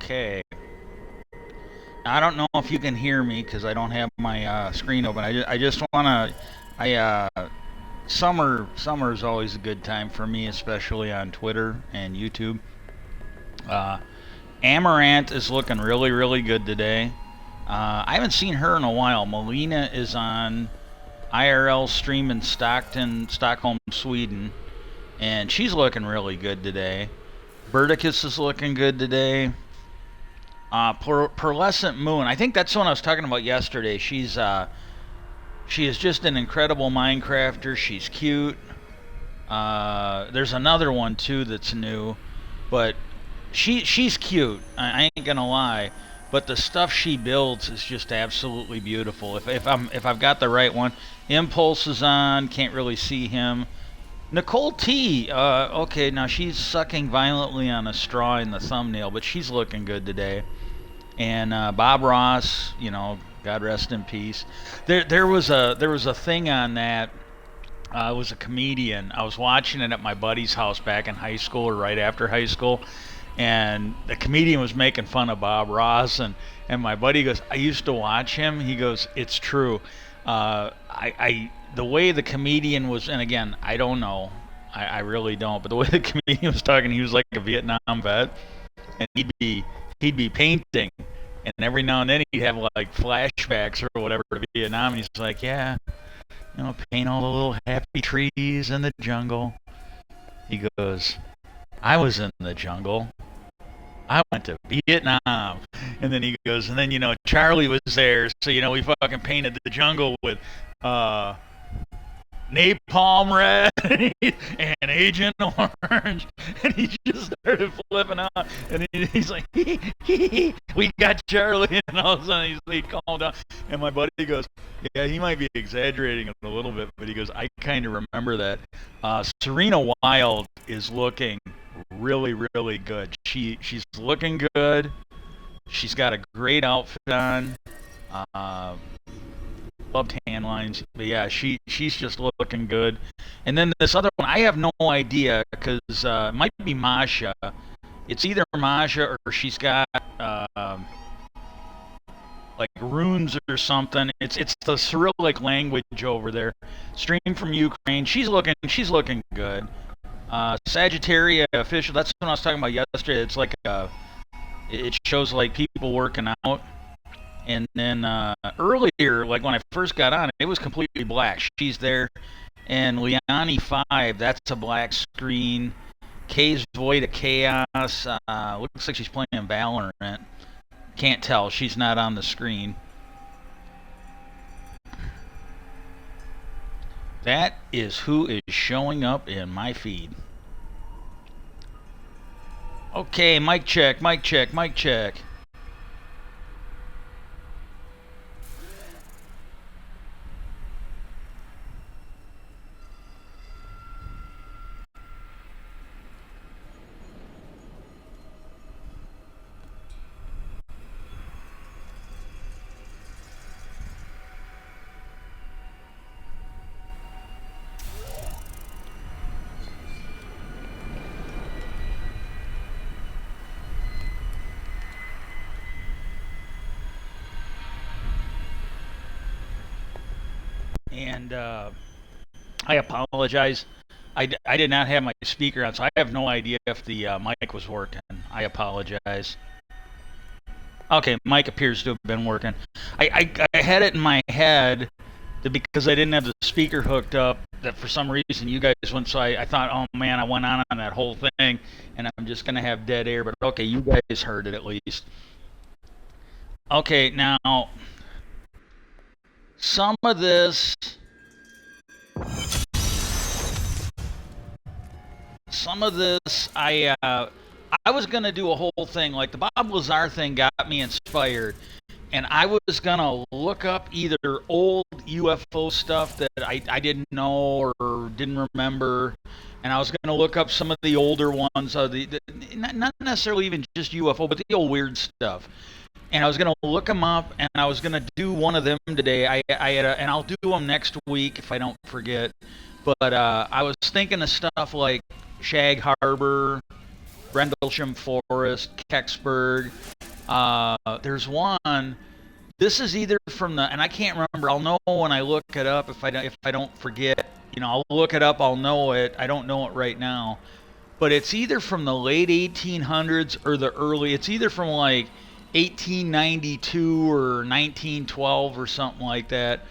Okay. I don't know if you can hear me because I don't have my screen open. I just want to. I Summer is always a good time for me, especially on Twitter and YouTube. Uh, Amaranth is looking really good today. I haven't seen her in a while. Melina is on IRL stream in Stockholm, Sweden, and she's looking really good today. Berticus is looking good today. Pearlescent Moon. I think that's the one I was talking about yesterday. She is just an incredible Minecrafter. She's cute. There's another one too that's new, but she's cute. I ain't gonna lie, but the stuff she builds is just absolutely beautiful. If I've got the right one, Impulse is on. Can't really see him. Nicole T. Okay, now she's sucking violently on a straw in the thumbnail, but she's looking good today. And Bob Ross, God rest in peace. There was a thing on that. It was a comedian. I was watching it at my buddy's house back in high school or right after high school, and the comedian was making fun of Bob Ross, and my buddy goes, "I used to watch him." He goes, "It's true." I the way the comedian was, and again, I don't know. I really don't, but the way the comedian was talking, he was like a Vietnam vet, and he'd be painting, and every now and then he'd have like flashbacks or whatever to Vietnam, and he's like, yeah, paint all the little happy trees in the jungle. He goes, I was in the jungle. I went to Vietnam. And then he goes, and then, Charlie was there, so, we fucking painted the jungle with Napalm Red and Agent Orange, and he just started flipping out, and he's like, we got Charlie, and all of a sudden he calmed down, and my buddy goes, yeah, he might be exaggerating it a little bit, but he goes, I kind of remember that. Serena Wilde is looking really good. She's looking good. She's got a great outfit on. Love tan lines, but yeah, she's just looking good. And then this other one, I have no idea because it might be Masha. It's either Masha or she's got like runes or something. It's the Cyrillic language over there. Stream from Ukraine. She's looking good. Sagittaria official. That's what I was talking about yesterday. It's like it shows like people working out. And then earlier, like when I first got on, it was completely black. She's there. And Liani 5, that's a black screen. K's Void of Chaos. Looks like she's playing Valorant. Can't tell. She's not on the screen. That is who is showing up in my feed. Okay, mic check, mic check, mic check. And I apologize. I did not have my speaker on, so I have no idea if the mic was working. I apologize. Okay, mic appears to have been working. I had it in my head that because I didn't have the speaker hooked up, that for some reason you guys went, so I thought, oh man, I went on that whole thing, and I'm just going to have dead air, but okay, you guys heard it at least. Okay, now, some of this I was gonna do a whole thing like the Bob Lazar thing got me inspired, and I was gonna look up either old UFO stuff that I didn't know or didn't remember, and I was gonna look up some of the older ones, not necessarily even just UFO, but the old weird stuff. And I was gonna look them up, and I was gonna do one of them today. And I'll do them next week if I don't forget. But I was thinking of stuff like Shag Harbor, Rendlesham Forest, Kecksburg. There's one. This is either from the, and I can't remember. I'll know when I look it up. If I don't forget, I'll look it up. I'll know it. I don't know it right now, but it's either from the late 1800s or the early. It's either from like 1892 or 1912 or something like that.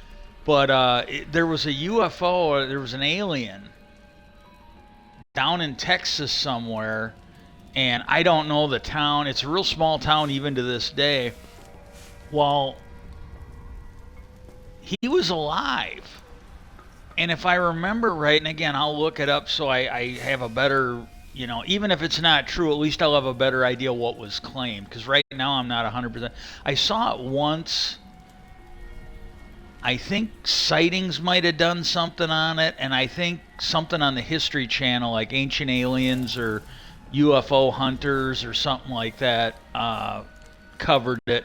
But there was a UFO. There was an alien down in Texas somewhere, and I don't know the town. It's a real small town even to this day. Well, he was alive. And if I remember right, and again, I'll look it up so I have a better, even if it's not true, at least I'll have a better idea what was claimed. Because right now I'm not 100%. I saw it once. I think Sightings might have done something on it, and I think something on the History Channel, like Ancient Aliens or UFO Hunters or something like that, covered it.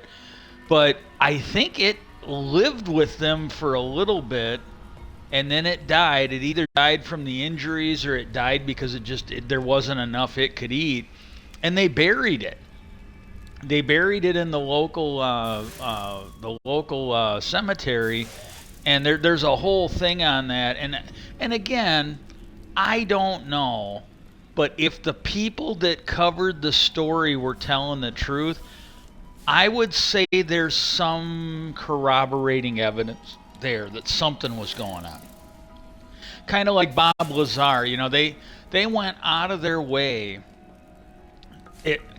But I think it lived with them for a little bit, and then it died. It either died from the injuries or it died because there wasn't enough it could eat, and they buried it. They buried it in the local cemetery, and there's a whole thing on that. And again, I don't know, but if the people that covered the story were telling the truth, I would say there's some corroborating evidence there that something was going on. Kind of like Bob Lazar, they went out of their way.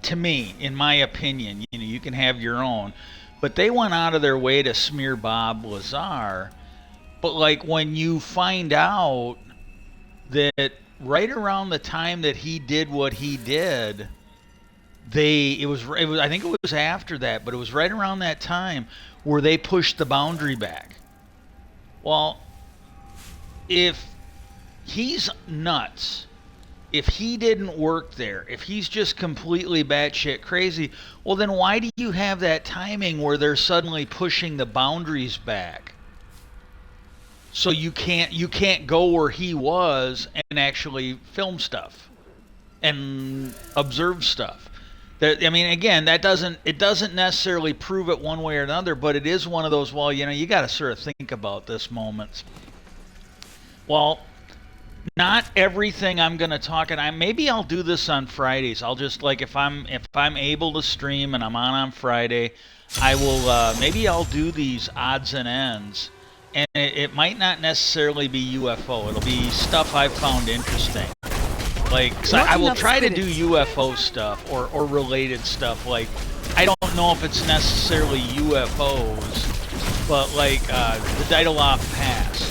To me, in my opinion, you can have your own, but they went out of their way to smear Bob Lazar. But like when you find out that right around the time that he did what he did, it was I think it was after that, but it was right around that time where they pushed the boundary back. Well, if he's nuts, if he didn't work there, if he's just completely batshit crazy, well then why do you have that timing where they're suddenly pushing the boundaries back? So you can't go where he was and actually film stuff and observe stuff. Again, it doesn't necessarily prove it one way or another, but it is one of those, well, you got to sort of think about this moments. Well, not everything I'm going to talk, and maybe I'll do this on Fridays. I'll just, like, if I'm able to stream and I'm on Friday, I will, maybe I'll do these odds and ends, and it might not necessarily be UFO. It'll be stuff I've found interesting. Like, I will try to do UFO stuff or related stuff. Like, I don't know if it's necessarily UFOs, but like the Dyatlov Pass.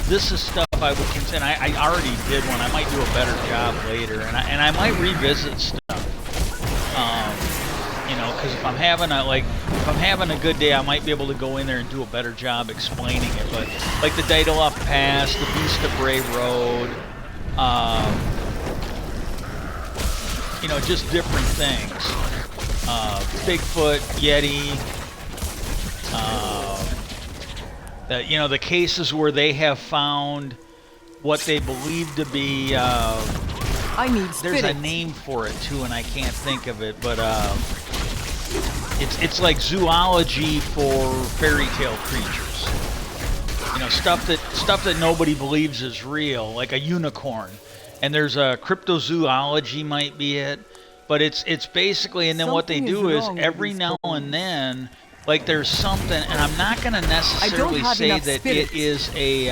This is stuff I would consider. I already did one. I might do a better job later, and I might revisit stuff. Because if I'm having a good day, I might be able to go in there and do a better job explaining it. But like the Dyatlov Pass, the Beast of Bray Road. Just different things. Bigfoot, Yeti. The cases where they have found what they believe to be. There's a name for it too, and I can't think of it. But it's like zoology for fairy tale creatures. Stuff that nobody believes is real, like a unicorn. And there's a cryptozoology might be it, but it's basically, and then what they do is every now and then, like there's something, and I'm not going to necessarily say that it is a,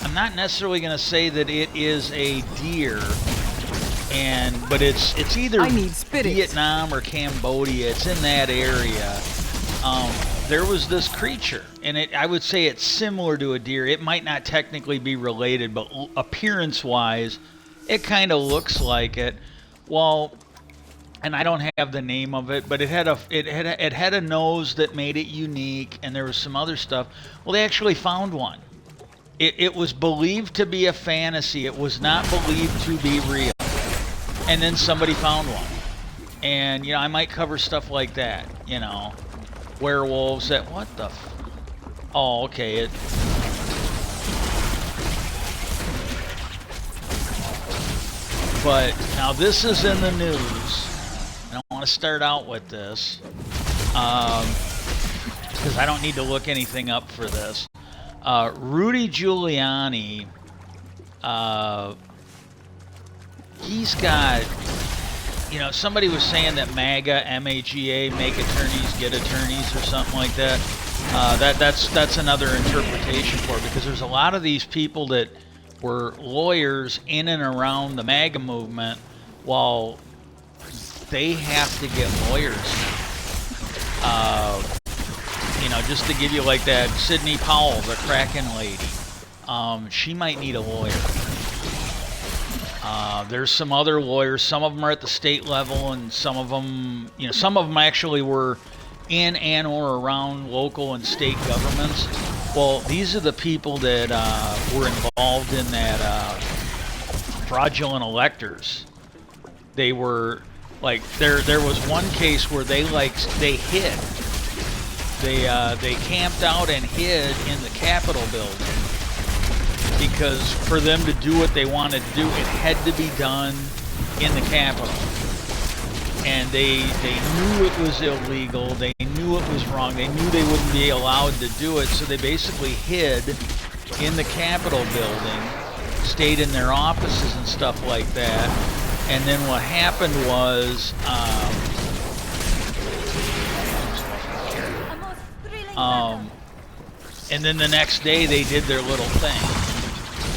I'm not necessarily going to say that it is a deer, but it's either Vietnam or Cambodia. It's in that area. There was this creature, and I would say it's similar to a deer. It might not technically be related, but appearance-wise, it kind of looks like it. Well, and I don't have the name of it, but it had a nose that made it unique, and there was some other stuff. Well, they actually found one. It was believed to be a fantasy. It was not believed to be real. And then somebody found one. And, I might cover stuff like that, werewolves that, what the oh, okay, But now this is in the news, and I want to start out with this because I don't need to look anything up for this. Rudy Giuliani, he's got, somebody was saying that MAGA, M-A-G-A, make attorneys get attorneys or something like that. That's another interpretation for it, because there's a lot of these people that were lawyers in and around the MAGA movement, while they have to get lawyers now. Just to give you like that, Sidney Powell, the Kraken lady, she might need a lawyer. There's some other lawyers. Some of them are at the state level, and some of them actually were in and or around local and state governments. Well, these are the people that were involved in that fraudulent electors. They were like, there was one case where they hid. They camped out and hid in the Capitol building, because for them to do what they wanted to do, it had to be done in the Capitol. And they knew it was illegal, they knew it was wrong, they knew they wouldn't be allowed to do it, so they basically hid in the Capitol building, stayed in their offices and stuff like that. And then what happened was, and then the next day they did their little thing.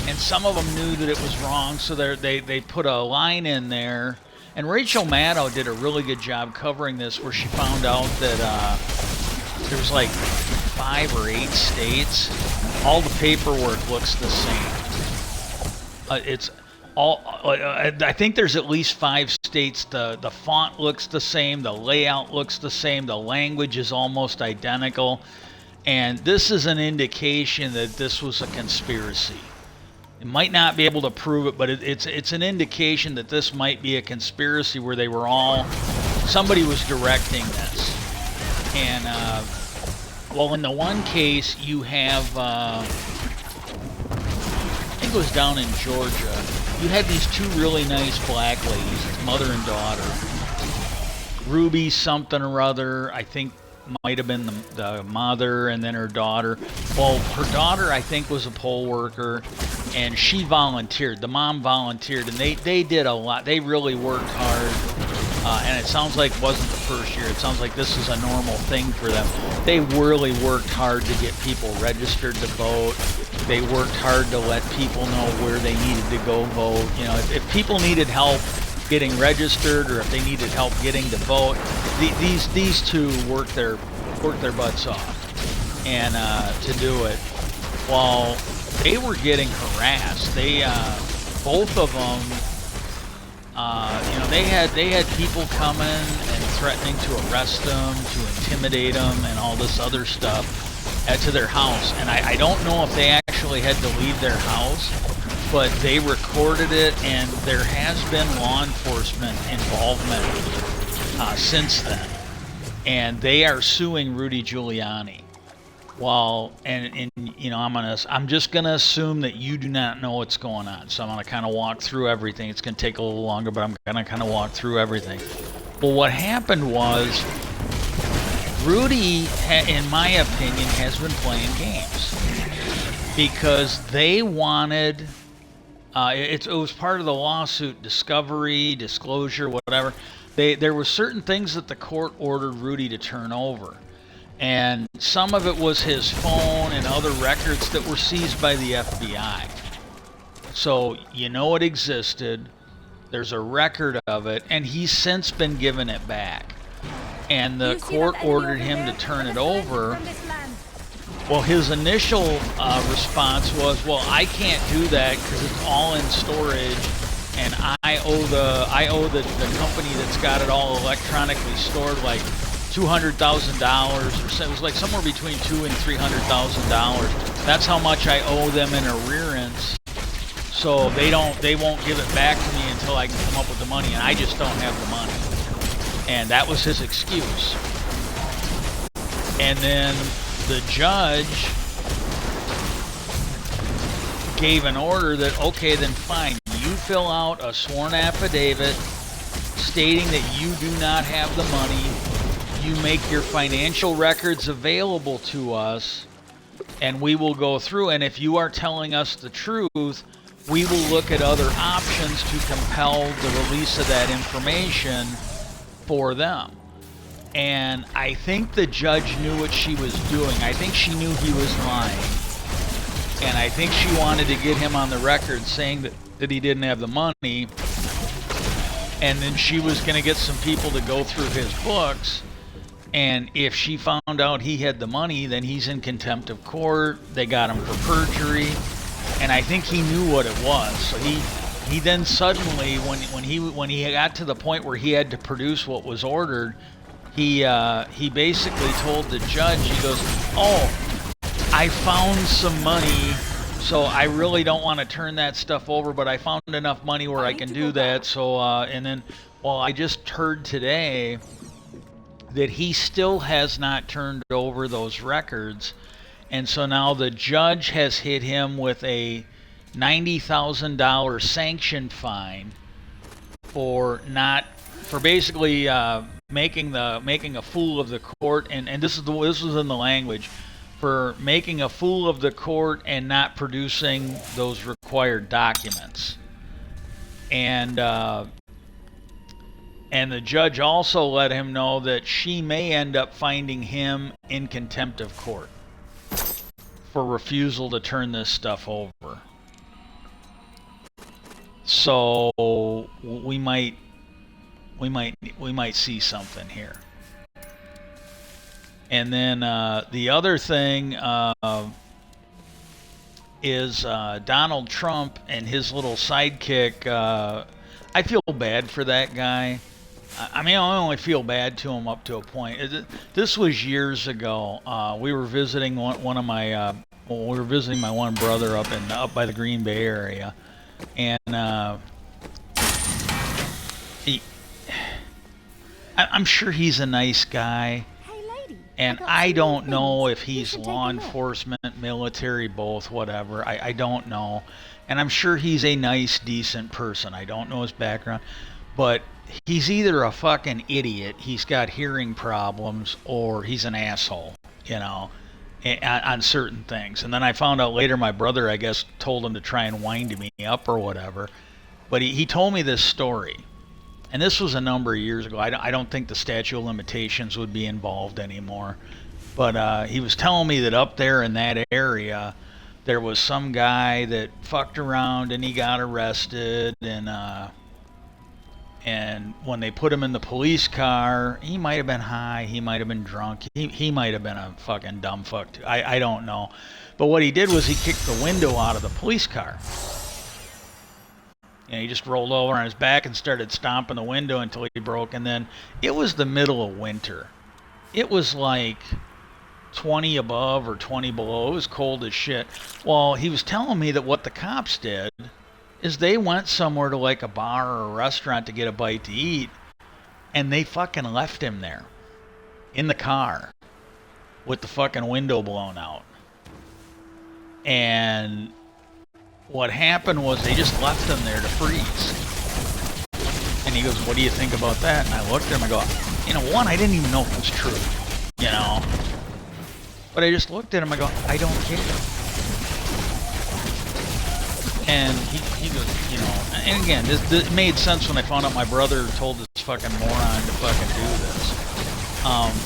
And some of them knew that it was wrong, so they put a line in there. And Rachel Maddow did a really good job covering this, where she found out that there's like 5 or 8 states. All the paperwork looks the same. It's all. I think there's at least 5 states. The font looks the same. The layout looks the same. The language is almost identical. And this is an indication that this was a conspiracy. It might not be able to prove it, but it's an indication that this might be a conspiracy where they were somebody was directing this. And, well, in the one case, you have, I think it was down in Georgia, you had these 2 really nice black ladies, mother and daughter. Ruby something or other, I think might have been the mother, and then her daughter. Well, her daughter, I think, was a poll worker, and she volunteered. The mom volunteered, and they did a lot. They really worked hard, and it sounds like it wasn't the first year. It sounds like this is a normal thing for them. They really worked hard to get people registered to vote. They worked hard to let people know where they needed to go vote. If people needed help getting registered, or if they needed help getting to vote, these 2 worked their butts off, and to do it. While they were getting harassed, both of them, they had people coming and threatening to arrest them, to intimidate them, and all this other stuff to their house. And I don't know if they actually had to leave their house, but they recorded it, and there has been law enforcement involvement since then, and they are suing Rudy Giuliani. Well, and I'm just gonna assume that you do not know what's going on, so I'm gonna kind of walk through everything. It's gonna take a little longer, but I'm gonna kind of walk through everything. Well, what happened was, Rudy, in my opinion, has been playing games, because they wanted. It was part of the lawsuit, discovery, disclosure, whatever. There were certain things that the court ordered Rudy to turn over. And some of it was his phone and other records that were seized by the FBI. So, it existed. There's a record of it, and he's since been given it back. And the court ordered him to turn it over. Well, his initial response was, well, I can't do that because it's all in storage, and I owe the company that's got it all electronically stored like $200,000, or so. It was like somewhere between $200,000 and $300,000. That's how much I owe them in arrearance. So they won't give it back to me until I can come up with the money, and I just don't have the money. And that was his excuse. And then the judge gave an order that, okay, then fine, you fill out a sworn affidavit stating that you do not have the money. You make your financial records available to us, and we will go through. And if you are telling us the truth, we will look at other options to compel the release of that information for them. And I think the judge knew what she was doing. I think she knew he was lying. And I think she wanted to get him on the record saying that he didn't have the money. And then she was going to get some people to go through his books. And if she found out he had the money, then he's in contempt of court. They got him for perjury. And I think he knew what it was. So he then suddenly, when he got to the point where he had to produce what was ordered, he basically told the judge, he goes, "Oh, I found some money, so I really don't want to turn that stuff over, but I found enough money where I can do that." So, and then, well, I just heard today that he still has not turned over those records. And so now the judge has hit him with a $90,000 sanction fine for basically making a fool of the court. And this was in the language, for making a fool of the court and not producing those required documents. And the judge also let him know that she may end up finding him in contempt of court for refusal to turn this stuff over. So we might see something here. And then the other thing is Donald Trump and his little sidekick. I feel bad for that guy. I mean, I only feel bad to him up to a point. This was years ago. We were visiting my one brother up by the Green Bay area, and I'm sure he's a nice guy. And I don't know if he's law enforcement, military, both, whatever. I don't know. And I'm sure he's a nice, decent person. I don't know his background. But he's either a fucking idiot, he's got hearing problems, or he's an asshole, on certain things. And then I found out later my brother, I guess, told him to try and wind me up or whatever. But he told me this story. And this was a number of years ago. I don't think the statute of limitations would be involved anymore. But he was telling me that up there in that area, there was some guy that fucked around and he got arrested. And when they put him in the police car, he might have been high, he might have been drunk, he might have been a fucking dumb fuck too. I don't know. But what he did was he kicked the window out of the police car. And he just rolled over on his back and started stomping the window until he broke. And then it was the middle of winter. It was like 20 above or 20 below. It was cold as shit. Well, he was telling me that what the cops did is they went somewhere to like a bar or a restaurant to get a bite to eat, and they fucking left him there in the car with the fucking window blown out. And what happened was they just left him there to freeze. And he goes, "What do you think about that?" And I looked at him, I go, one, I didn't even know if it was true, But I just looked at him, I go, "I don't care." And he goes, and again, this made sense when I found out my brother told this fucking moron to fucking do this.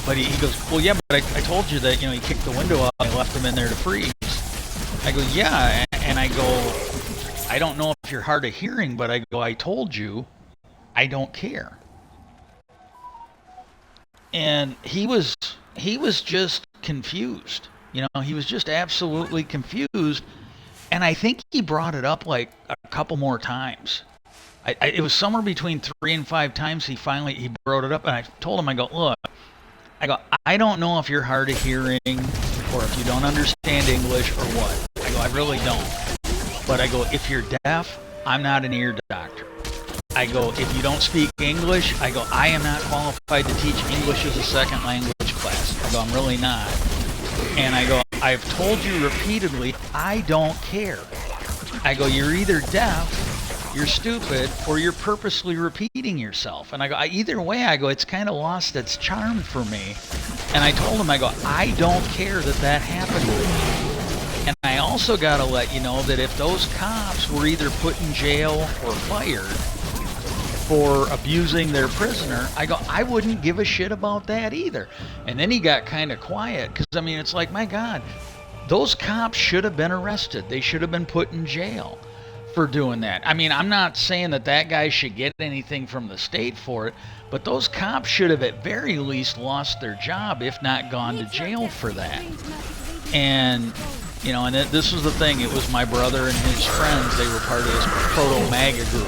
But he goes, "Well, yeah, but I told you that, he kicked the window out and I left him in there to freeze." I go, "Yeah," and I go, "I don't know if you're hard of hearing, but I go, I told you, I don't care." And he was just confused. He was just absolutely confused. And I think he brought it up like a couple more times. It was somewhere between 3 and 5 times he brought it up. And I told him, I go, "Look, I don't know if you're hard of hearing or if you don't understand English or what. I go, I really don't. But I go, if you're deaf, I'm not an ear doctor. I go, if you don't speak English, I go, I am not qualified to teach English as a second language class. I go, I'm really not. And I go, I've told you repeatedly, I don't care. I go, you're either deaf, you're stupid, or you're purposely repeating yourself. And I go, either way, I go, it's kind of lost its charm for me. And I told him, I go, I don't care that that happened to me. And I also got to let you know that if those cops were either put in jail or fired for abusing their prisoner, I go, I wouldn't give a shit about that either. And then he got kind of quiet, because, I mean, it's like, my God, those cops should have been arrested. They should have been put in jail for doing that. I mean, I'm not saying that that guy should get anything from the state for it, but those cops should have at very least lost their job, if not gone to jail for that. And, you know, and this was the thing. It was my brother and his friends. They were part of this proto-MAGA group.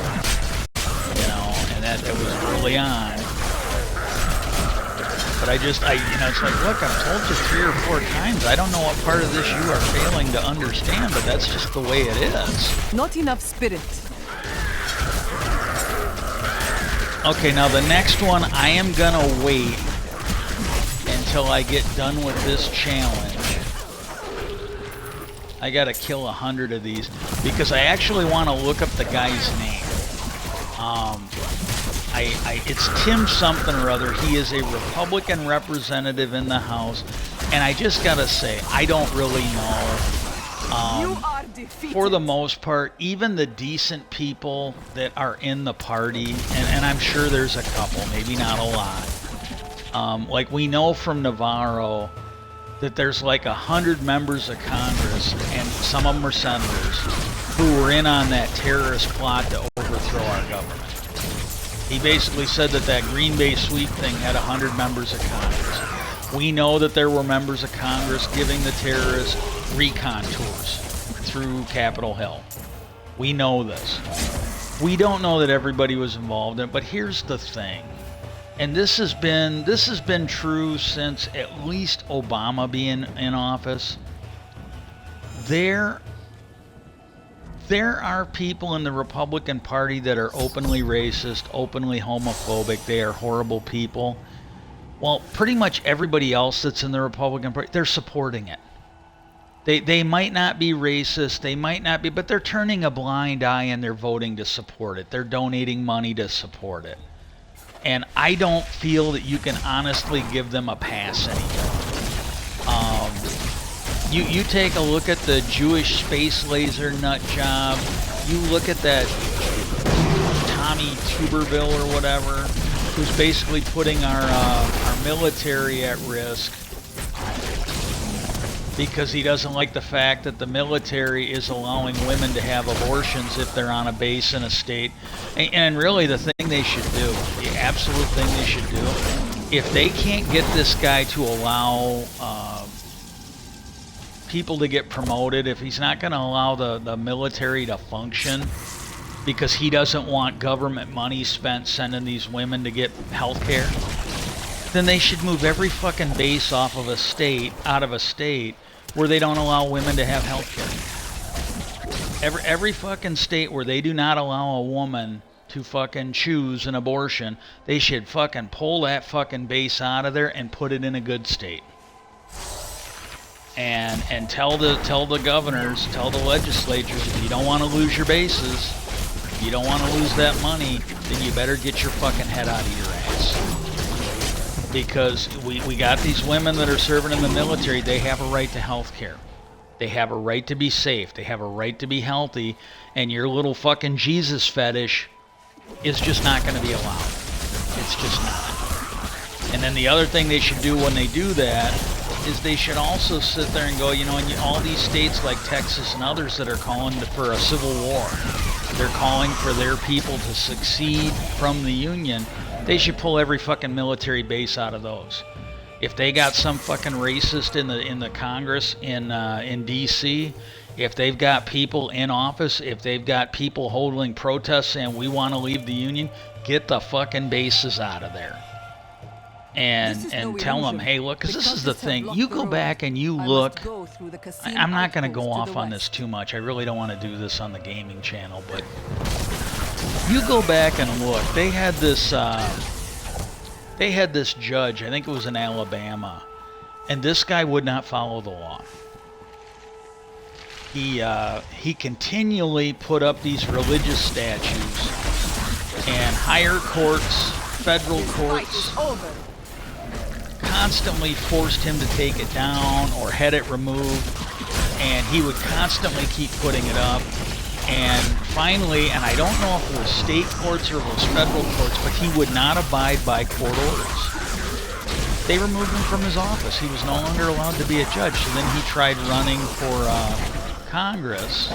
That was early on. But it's like, look, I've told you 3 or 4 times. I don't know what part of this you are failing to understand, but that's just the way it is. Not enough spirit. Okay, now the next one, I am gonna wait until I get done with this challenge. I gotta kill 100 of these, because I actually want to look up the guy's name. It's Tim something or other. He is a Republican representative in the House, and I just gotta say, I don't really know. For the most part, even the decent people that are in the party, and I'm sure there's a couple, maybe not a lot. Like, we know from Navarro that there's like 100 members of Congress, and some of them are senators, who were in on that terrorist plot to overthrow our government. He basically said that that Green Bay sweep thing had 100 members of Congress. We know that there were members of Congress giving the terrorists recon tours through Capitol Hill. We know this. We don't know that everybody was involved in it, but here's the thing. And this has been true since at least Obama being in office. There are people in the Republican Party that are openly racist, openly homophobic. They are horrible people. Well, pretty much everybody else that's in the Republican Party, they're supporting it. They might not be racist, they might not be, but they're turning a blind eye and they're voting to support it. They're donating money to support it. And I don't feel that you can honestly give them a pass anymore. You take a look at the Jewish space laser nut job. You look at that Tommy Tuberville or whatever, who's basically putting our military at risk because he doesn't like the fact that the military is allowing women to have abortions if they're on a base in a state. And really the thing they should do, the absolute thing they should do, if they can't get this guy to allow people to get promoted, if he's not going to allow the military to function because he doesn't want government money spent sending these women to get health care, then they should move every fucking base out of a state where they don't allow women to have health care. Every fucking state where they do not allow a woman to fucking choose an abortion, they should fucking pull that fucking base out of there and put it in a good state. And tell the governors, tell the legislatures, if you don't want to lose your bases, if you don't want to lose that money, then you better get your fucking head out of your ass. Because we got these women that are serving in the military, they have a right to health care. They have a right to be safe. They have a right to be healthy. And your little fucking Jesus fetish is just not going to be allowed. It's just not. And then the other thing they should do when they do that is they should also sit there and go, in all these states like Texas and others that are calling for a civil war, they're calling for their people to succeed from the Union, they should pull every fucking military base out of those. If they got some fucking racist in the Congress in D.C., if they've got people in office, if they've got people holding protests saying we want to leave the Union, get the fucking bases out of there. And tell them, hey, look, because this is the thing. You go back and you look. I'm not going to go off on this too much. I really don't want to do this on the gaming channel, but you go back and look. They had this judge, I think it was in Alabama, and this guy would not follow the law. he continually put up these religious statues, and higher courts, federal courts, constantly forced him to take it down or had it removed, and he would constantly keep putting it up. And finally, and I don't know if it was state courts or it was federal courts, but he would not abide by court orders. They removed him from his office. He was no longer allowed to be a judge. So then he tried running for Congress.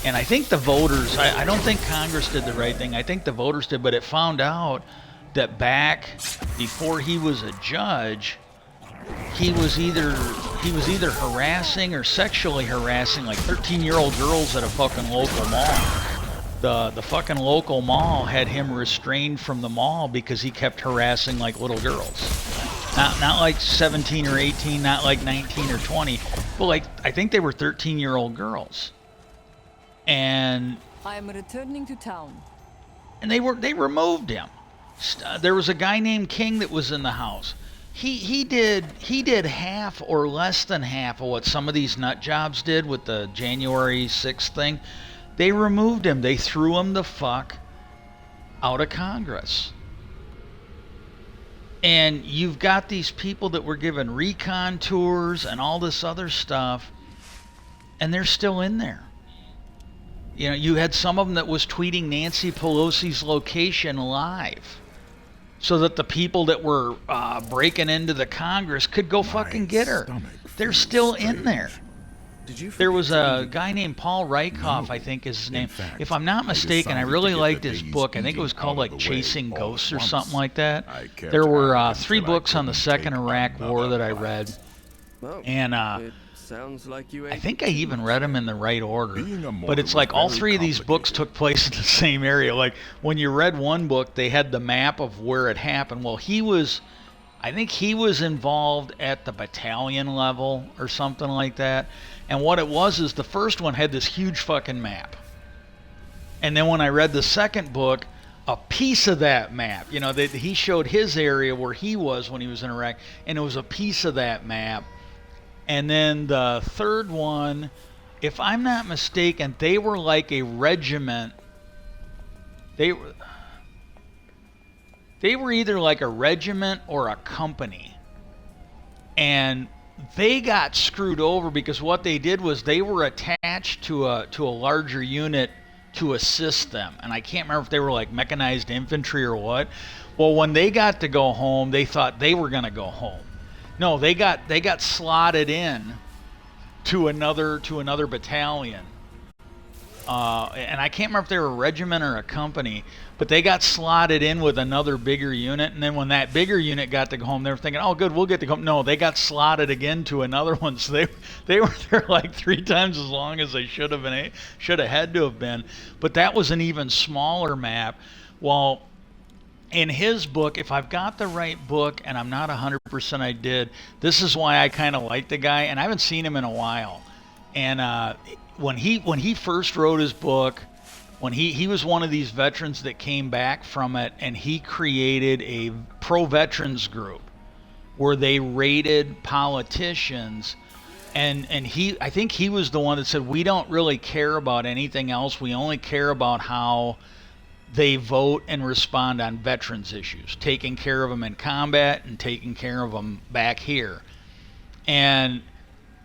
And I think the voters, I don't think Congress did the right thing. I think the voters did, but it found out that back before he was a judge, he was either harassing or sexually harassing like 13-year-old girls at a fucking local mall. The fucking local mall had him restrained from the mall because he kept harassing like little girls. Not like 17 or 18, not like 19 or 20, but like I think they were 13-year-old girls. And I am returning to town. And they removed him. There was a guy named King that was in the house. He did half or less than half of what some of these nut jobs did with the January 6th thing. They removed him. They threw him the fuck out of Congress. And you've got these people that were given recon tours and all this other stuff, and they're still in there. You know, you had some of them that was tweeting Nancy Pelosi's location live, so that the people that were breaking into the Congress could go fucking get her. They're still in there. There was a guy named Paul Rykoff, I think is his name. If I'm not mistaken, I really liked his book. I think it was called like Chasing Ghosts or something like that. There were 3 books on the Second Iraq War that I read. And I think I even read them in the right order. But it's like all 3 of these books took place in the same area. Like when you read one book, they had the map of where it happened. Well, I think he was involved at the battalion level or something like that. And what it was is the first one had this huge fucking map. And then when I read the second book, a piece of that map, you know, he showed his area where he was when he was in Iraq, and it was a piece of that map. And then the third one, if I'm not mistaken, they were like a regiment. They were either like a regiment or a company. And they got screwed over because what they did was they were attached to a larger unit to assist them. And I can't remember if they were like mechanized infantry or what. Well, when they got to go home, they thought they were going to go home. No, they got slotted in to another battalion. And I can't remember if they were a regiment or a company, but they got slotted in with another bigger unit. And then when that bigger unit got to go home, they were thinking, oh, good, we'll get to go home. No, they got slotted again to another one. So they were there like 3 times as long as they should have had to have been. But that was an even smaller map. Well, in his book, if I've got the right book, and I'm not 100% I did, this is why I kind of like the guy, and I haven't seen him in a while. And when he first wrote his book, when he was one of these veterans that came back from it, and he created a pro-veterans group where they rated politicians, and I think he was the one that said, we don't really care about anything else, we only care about how they vote and respond on veterans issues, taking care of them in combat and taking care of them back here. And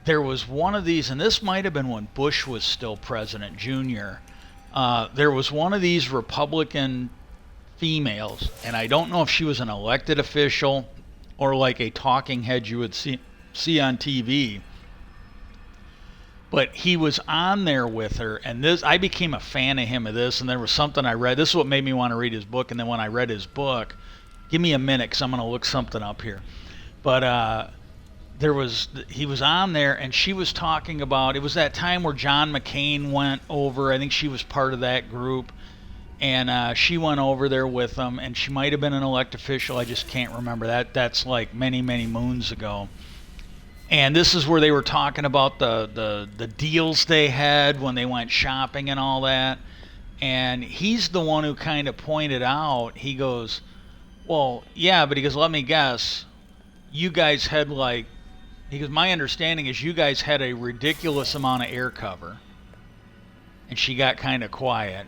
there was one of these, and this might have been when Bush was still president, Jr. There was one of these Republican females, and I don't know if she was an elected official or like a talking head you would see on TV. But he was on there with her, and I became a fan of him of this, and there was something I read. This is what made me want to read his book, and then when I read his book, give me a minute because I'm going to look something up here. But he was on there, and she was talking about, it was that time where John McCain went over. I think she was part of that group, and she went over there with him, and she might have been an elected official. I just can't remember. That's like many, many moons ago. And this is where they were talking about the deals they had when they went shopping and all that. And he's the one who kind of pointed out, he goes, well, yeah, but he goes, let me guess, you guys had like, he goes, my understanding is you guys had a ridiculous amount of air cover. And she got kind of quiet.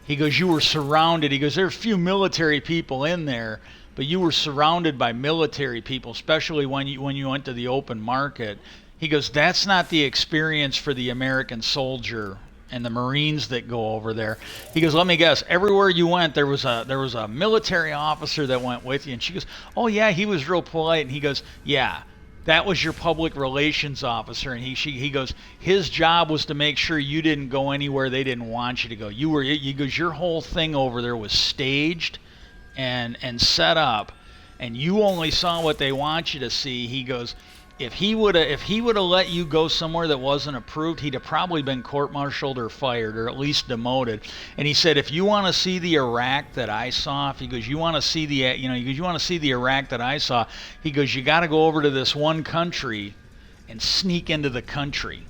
He goes, you were surrounded. He goes, there's a few military people in there, but you were surrounded by military people, especially when you went to the open market. He goes, that's not the experience for the American soldier and the Marines that go over there. He goes, let me guess, everywhere you went, there was a military officer that went with you. And she goes, oh yeah, he was real polite. And he goes, yeah, that was your public relations officer. And he goes, his job was to make sure you didn't go anywhere they didn't want you to go. He goes, your whole thing over there was staged and set up, and you only saw what they want you to see. He goes, if he would have let you go somewhere that wasn't approved, he'd have probably been court-martialed or fired or at least demoted. And he said, if you want to see the Iraq that I saw, he goes, you want to see the Iraq that I saw, he goes, you got to go over to this one country and sneak into the country,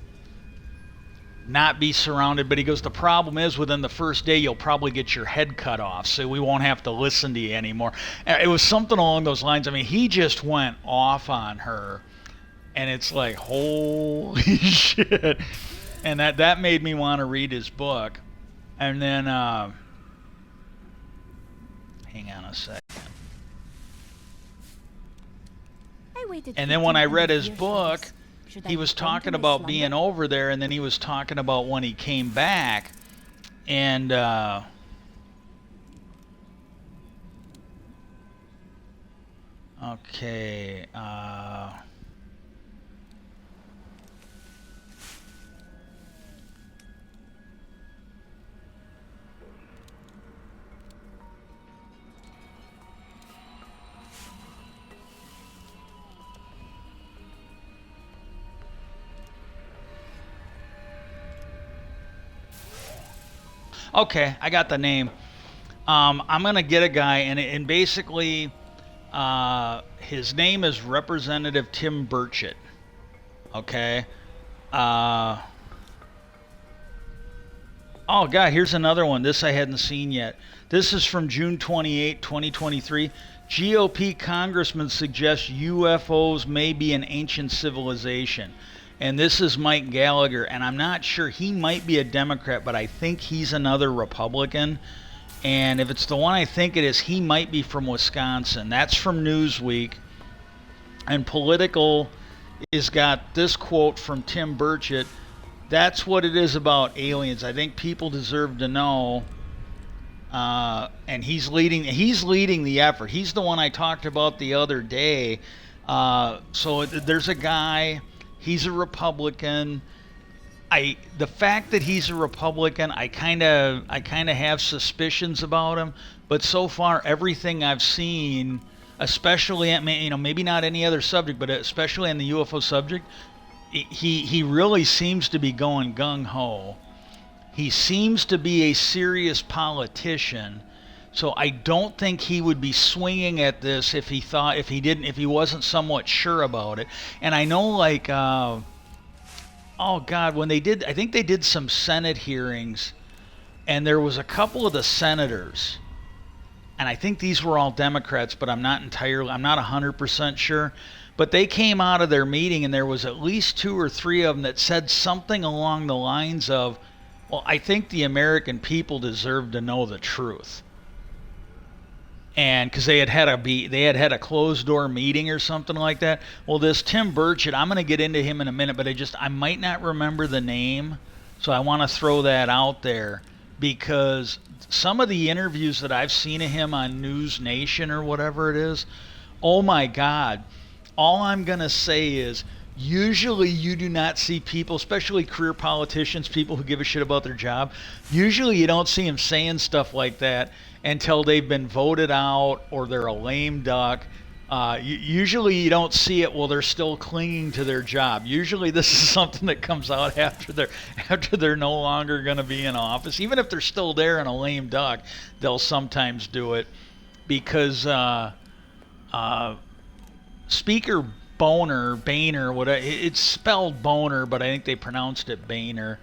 not be surrounded. But he goes, the problem is within the first day you'll probably get your head cut off, so we won't have to listen to you anymore. It was something along those lines. I mean, he just went off on her. And it's like, holy shit. And that made me want to read his book. And then, hang on a second. And then when I read his book, he was talking about being over there, and then he was talking about when he came back. And, okay, okay, I got the name. I'm going to get a guy, and basically his name is Representative Tim Burchett. Okay. Oh, God, here's another one. This I hadn't seen yet. This is from June 28, 2023. GOP congressman suggests UFOs may be an ancient civilization. And this is Mike Gallagher, and I'm not sure. He might be a Democrat, but I think he's another Republican. And if it's the one I think it is, he might be from Wisconsin. That's from Newsweek. And Political has got this quote from Tim Burchett. That's what it is about aliens. I think people deserve to know. And he's leading the effort. He's the one I talked about the other day. So there's a guy. He's a Republican. The fact that he's a Republican, I kind of have suspicions about him. But so far, everything I've seen, especially maybe not any other subject, but especially on the UFO subject, he really seems to be going gung ho. He seems to be a serious politician. So I don't think he would be swinging at this if he wasn't somewhat sure about it. And I know, like, oh God, when I think they did some Senate hearings, and there was a couple of the senators, and I think these were all Democrats, but I'm not 100% sure. But they came out of their meeting, and there was at least 2 or 3 of them that said something along the lines of, well, I think the American people deserve to know the truth. And because they had had a closed door meeting or something like that. Well, this Tim Burchett, I'm going to get into him in a minute, but I might not remember the name, so I want to throw that out there, because some of the interviews that I've seen of him on News Nation or whatever it is, oh my God, all I'm going to say is, usually you do not see people, especially career politicians, people who give a shit about their job, usually you don't see them saying stuff like that until they've been voted out or they're a lame duck. Usually you don't see it while they're still clinging to their job. Usually this is something that comes out after they're no longer going to be in office. Even if they're still there and a lame duck, they'll sometimes do it because Speaker Boehner, whatever, it's spelled Boner, but I think they pronounced it Boehner.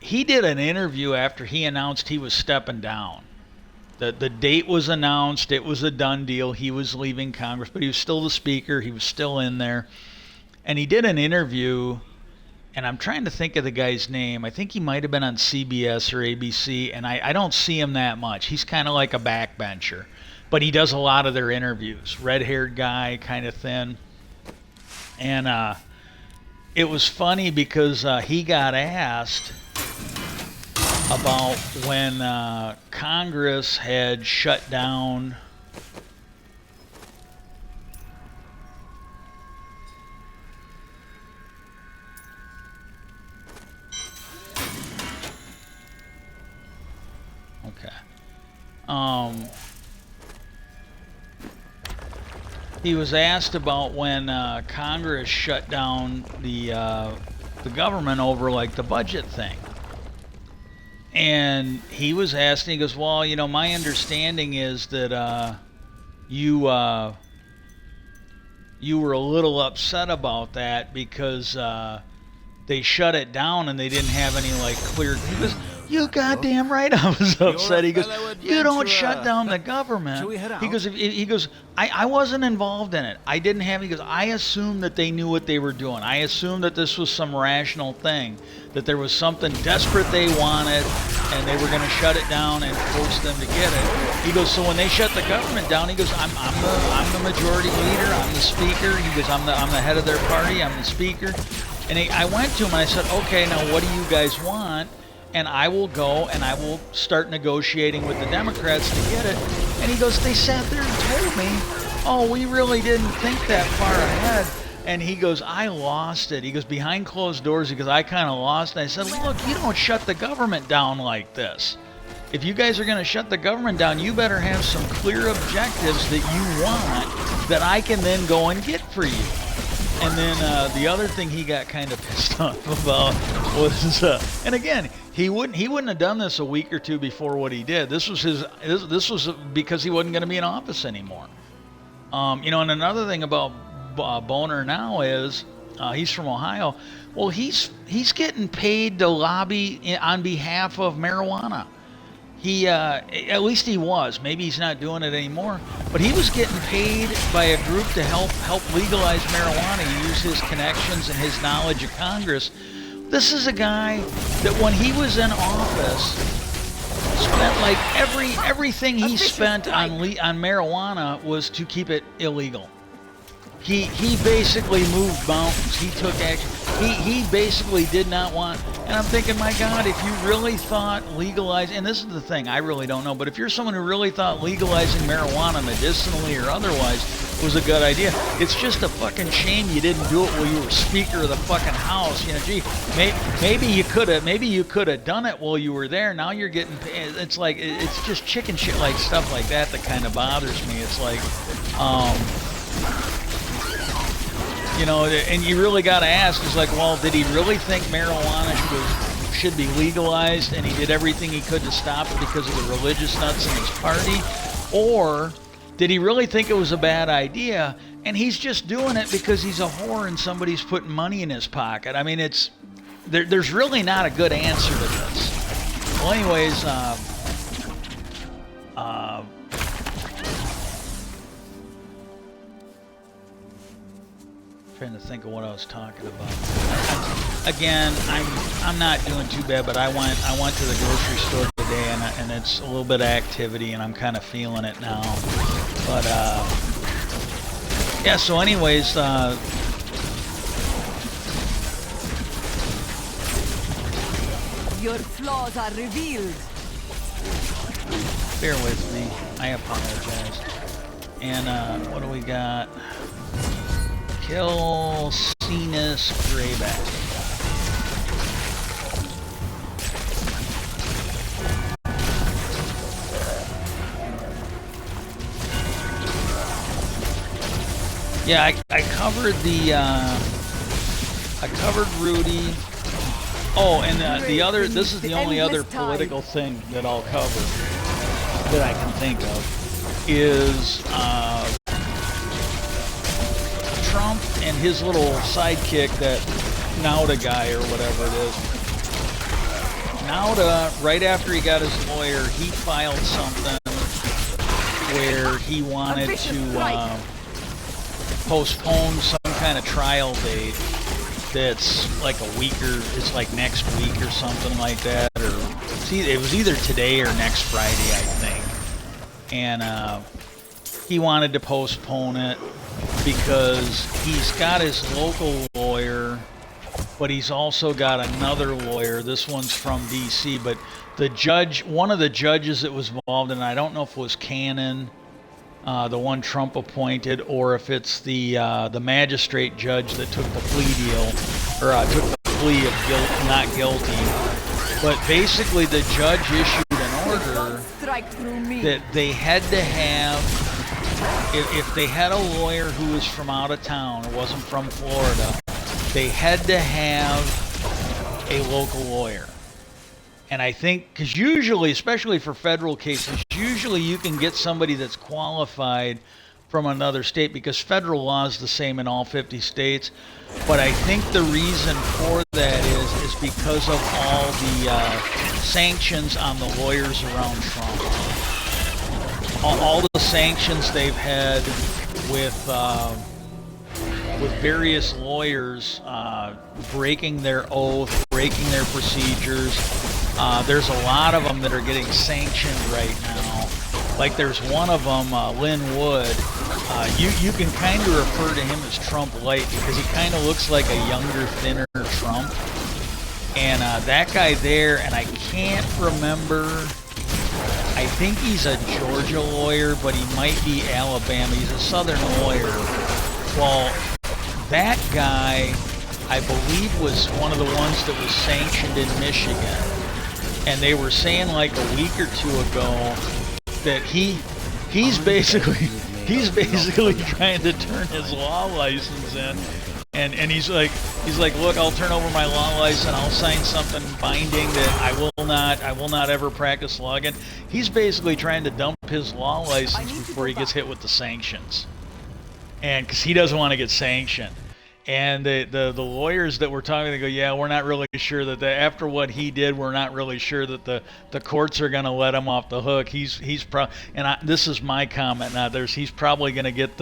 He did an interview after he announced he was stepping down. The date was announced. It was a done deal. He was leaving Congress, but he was still the speaker. He was still in there. and he did an interview, and I'm trying to think of the guy's name. I think he might have been on CBS or ABC, and I don't see him that much. He's kind of like a backbencher, but he does a lot of their interviews. Red-haired guy, kind of thin. And it was funny because he got asked about when Congress had shut down he was asked about when Congress shut down the government over like the budget thing. And he was asked, and he goes, well, you know, my understanding is that you were a little upset about that because they shut it down and they didn't have any like clear. He goes, you goddamn right I was upset. He goes, you don't shut down the government. He goes, I wasn't involved in it. I didn't have. He goes, I assumed that they knew what they were doing. I assumed that this was some rational thing, that there was something desperate they wanted, and they were going to shut it down and force them to get it. He goes, so when they shut the government down, he goes, I'm the majority leader. I'm the speaker. He goes, I'm the head of their party. I'm the speaker. And I went to him and I said, okay, now what do you guys want? And I will go and I will start negotiating with the Democrats to get it. And he goes, they sat there and told me, oh, we really didn't think that far ahead. And he goes, I lost it. He goes, behind closed doors, he goes, I kind of lost it. I said, look, you don't shut the government down like this. If you guys are going to shut the government down, you better have some clear objectives that you want that I can then go and get for you. And then the other thing he got kind of pissed off about was, and again, he wouldn't have done this a week or two before what he did. This was this was because he wasn't going to be in office anymore. You know, and another thing about Boner now is he's from Ohio. Well, he's getting paid to lobby on behalf of marijuana. He at least he was. Maybe he's not doing it anymore. But he was getting paid by a group to help legalize marijuana. He used his connections and his knowledge of Congress. This is a guy that when he was in office spent like everything he spent on marijuana was to keep it illegal. He basically moved mountains. He took action. He basically did not want. And I'm thinking, my God, if you really thought legalizing, and this is the thing, I really don't know, but if you're someone who really thought legalizing marijuana medicinally or otherwise was a good idea, it's just a fucking shame you didn't do it while you were Speaker of the fucking House. You know, gee, maybe you could have done it while you were there. Now you're getting paid. It's like, it's just chicken shit like stuff like that that kind of bothers me. It's like, you know, and you really got to ask, is like, well, did he really think marijuana should be legalized, and he did everything he could to stop it because of the religious nuts in his party? Or did he really think it was a bad idea, and he's just doing it because he's a whore and somebody's putting money in his pocket? I mean, there's really not a good answer to this. Well, anyways, trying to think of what I was talking about. Again, I'm not doing too bad, but I went to the grocery store today, and it's a little bit of activity, and I'm kind of feeling it now. But yeah. So, anyways, your flaws are revealed. Bear with me. I apologize. And what do we got? Kill Cenas Grayback. Yeah, I covered the I covered Rudy. Oh, and the other, this is the only other political thing that I'll cover that I can think of is Trump and his little sidekick, that Nauta guy or whatever it is. Nauta, right after he got his lawyer, he filed something where he wanted to postpone some kind of trial date that's like a week or it's like next week or something like that, or see, it was either today or next Friday, I think. And he wanted to postpone it because he's got his local lawyer, but he's also got another lawyer. This one's from D.C., but the judge, one of the judges that was involved, and I don't know if it was Cannon, the one Trump appointed, or if it's the magistrate judge that took the plea deal, or took the plea of not guilty. But basically, the judge issued an order that they had to have, if they had a lawyer who was from out of town, or wasn't from Florida, they had to have a local lawyer. And I think, because usually, especially for federal cases, usually you can get somebody that's qualified from another state because federal law is the same in all 50 states. But I think the reason for that is because of all the sanctions on the lawyers around Trump. All the sanctions they've had with various lawyers breaking their oath, breaking their procedures. There's a lot of them that are getting sanctioned right now. Like there's one of them, Lynn Wood. You can kind of refer to him as Trump Light because he kind of looks like a younger, thinner Trump. And that guy there, and I can't remember, I think he's a Georgia lawyer, but he might be Alabama. He's a Southern lawyer. Well, that guy, I believe, was one of the ones that was sanctioned in Michigan. And they were saying like a week or two ago that he's basically trying to turn his law license in, and he's like, look, I'll turn over my law license, I'll sign something binding that I will not ever practice law again. He's basically trying to dump his law license before he gets hit with the sanctions, and because he doesn't want to get sanctioned. And the lawyers that we're talking, they go, yeah, we're not really sure that after what he did, we're not really sure that the courts are going to let him off the hook. This is my comment. Now, he's probably going to get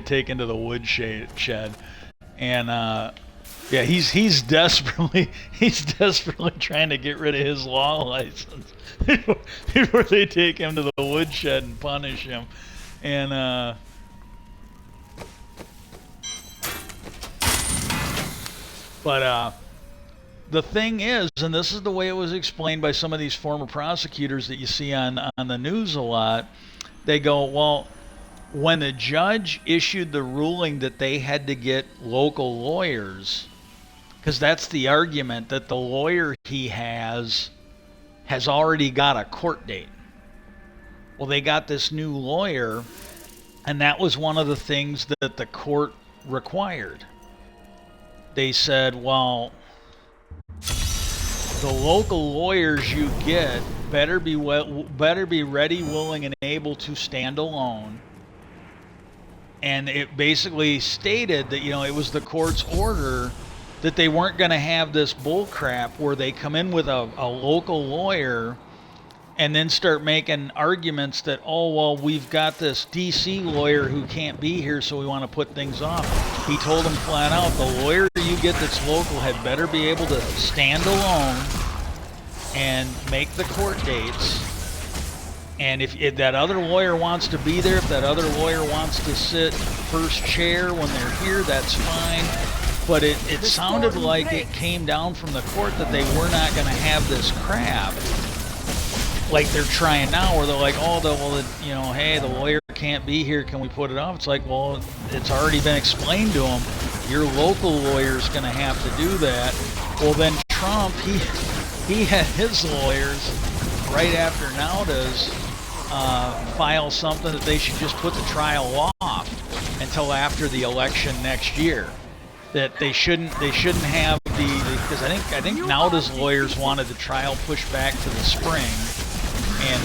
taken to the woodshed, and yeah, he's desperately trying to get rid of his law license before they take him to the woodshed and punish him, and. But the thing is, and this is the way it was explained by some of these former prosecutors that you see on the news a lot, they go, well, when the judge issued the ruling that they had to get local lawyers, because that's the argument, that the lawyer he has already got a court date. Well, they got this new lawyer, and that was one of the things that the court required. They said, well, the local lawyers you get better be ready, willing, and able to stand alone. And it basically stated that, it was the court's order that they weren't going to have this bull crap where they come in with a local lawyer and then start making arguments that, oh, well, we've got this D.C. lawyer who can't be here, so we want to put things off. He told them flat out, the lawyer you get that's local had better be able to stand alone and make the court dates. And if that other lawyer wants to be there, if that other lawyer wants to sit first chair when they're here, that's fine. But it sounded like it came down from the court that they were not going to have this crap like they're trying now, where they're like, hey, the lawyer can't be here, can we put it off? It's like, well, it's already been explained to them, your local lawyer's going to have to do that. Well, then Trump, he had his lawyers right after Nauda's file something that they should just put the trial off until after the election next year. That they shouldn't have because I think Nauda's lawyers wanted the trial pushed back to the spring. And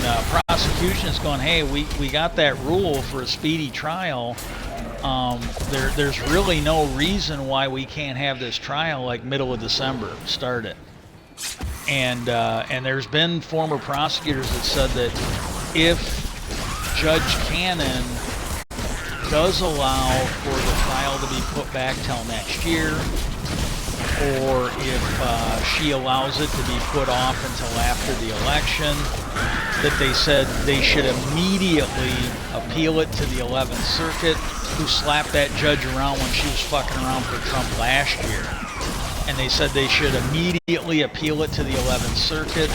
prosecution is going, hey, we got that rule for a speedy trial. There's really no reason why we can't have this trial like middle of December start it. And there's been former prosecutors that said that if Judge Cannon does allow for the trial to be put back till next year, or if she allows it to be put off until after the election, that they said they should immediately appeal it to the 11th Circuit, who slapped that judge around when she was fucking around for Trump last year. And they said they should immediately appeal it to the 11th Circuit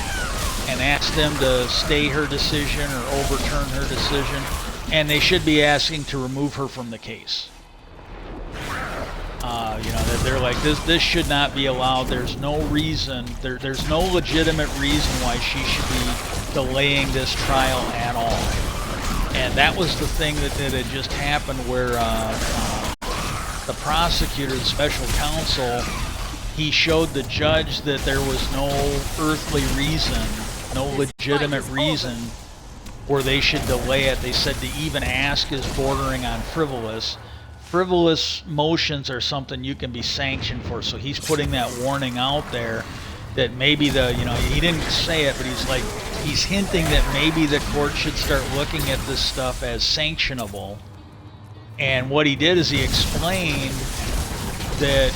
and ask them to stay her decision or overturn her decision. And they should be asking to remove her from the case. That they're like, this should not be allowed. There's no reason, there's no legitimate reason why she should be delaying this trial at all. And that was the thing that had just happened, where the prosecutor, the special counsel, he showed the judge that there was no earthly reason, no legitimate reason where they should delay it. They said to even ask is bordering on frivolous. Frivolous motions are something you can be sanctioned for. So he's putting that warning out there that maybe he didn't say it, but he's hinting that maybe the court should start looking at this stuff as sanctionable. And what he did is he explained that